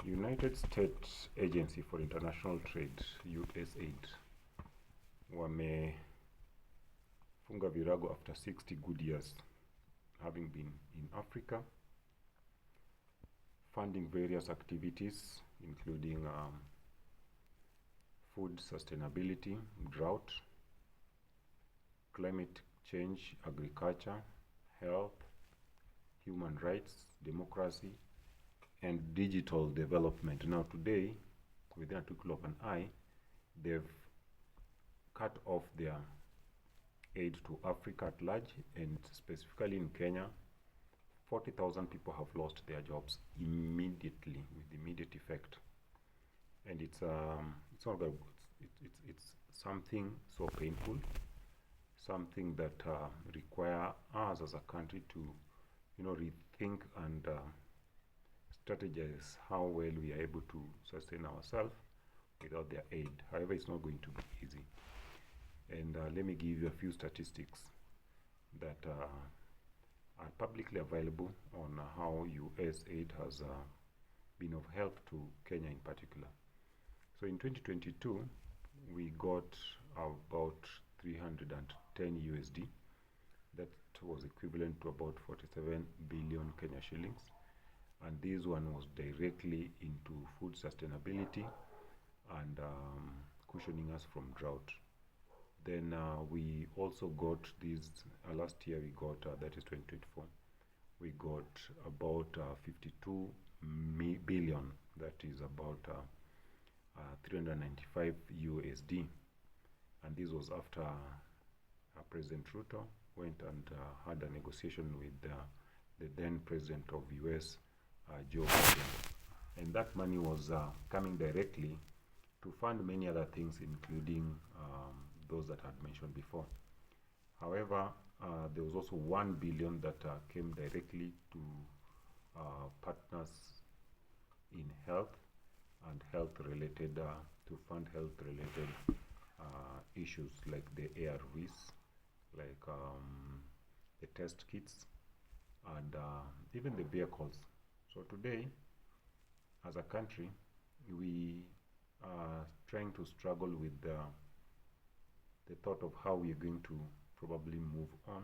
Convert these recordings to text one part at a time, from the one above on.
United States Agency for International Trade, USAID, wamefunga virago after 60 good years having been in Africa, funding various activities including food sustainability, drought, climate change, agriculture, health, human rights, democracy, and digital development. Now today, within a twinkle of an eye, they've cut off their aid to Africa at large, and specifically in Kenya, 40,000 people have lost their jobs immediately, with immediate effect. And it's not that it's something so painful, something that require us as a country to, rethink and strategize how well we are able to sustain ourselves without their aid. However, it's not going to be easy. And let me give you a few statistics that are publicly available on how USAID has been of help to Kenya in particular. So in 2022, we got about 310 USD. That was equivalent to about 47 billion Kenya shillings. And this one was directly into food sustainability and cushioning us from drought. Then we also got this, last year we got, that is 2024, we got about 52 billion, that is about 395 USD. And this was after President Ruto went and had a negotiation with the then president of US, Joe Biden. And that money was coming directly to fund many other things, including those that I had mentioned before. However, there was also 1 billion that came directly to partners in health and health-related, to fund health-related issues like the ARVs, like the test kits, and even the vehicles. So today, as a country, we are trying to struggle with the thought of how we are going to probably move on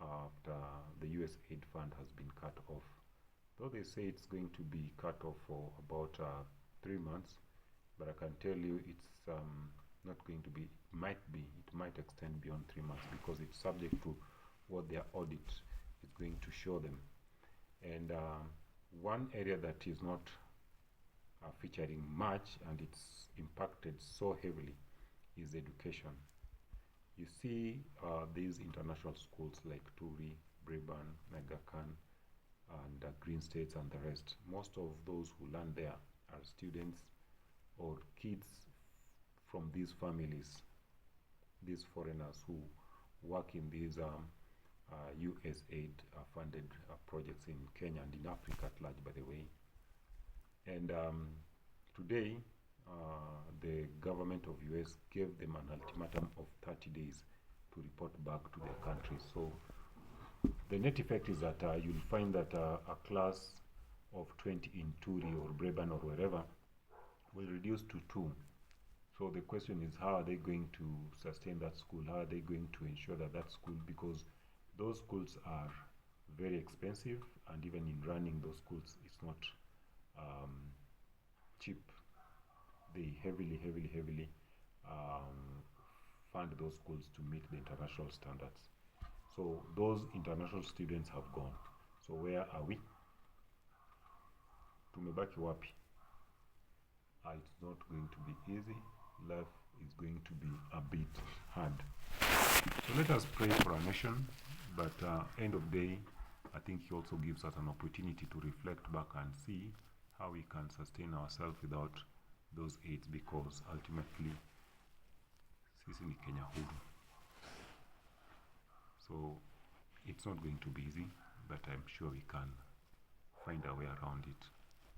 after the USAID fund has been cut off. Though they say it's going to be cut off for about 3 months, but I can tell you it's not going to be, it might extend beyond 3 months, because it's subject to what their audit is going to show them. And one area that is not featuring much, and it's impacted so heavily, is education. You see these international schools like Turi, Breban, Aga Khan, and Green States and the rest. Most of those who learn there are students or kids from these families, these foreigners who work in these USAID funded projects in Kenya and in Africa at large, by the way. And today, the government of US gave them an ultimatum of 30 days to report back to their country. So the net effect is that you'll find that a class of 20 in Turi or Breban or wherever will reduce to 2. So the question is, how are they going to sustain that school? How are they going to ensure that that school, because those schools are very expensive, and even in running those schools, it's not cheap. They heavily fund those schools to meet the international standards. So those international students have gone. So where are we? Tumebaki wapi? It's not going to be easy. Life is going to be a bit hard. So let us pray for our nation, but end of day, I think he also gives us an opportunity to reflect back and see how we can sustain ourselves without those aids, because ultimately, sisi ni Kenya huru. So it's not going to be easy, but I'm sure we can find a way around it.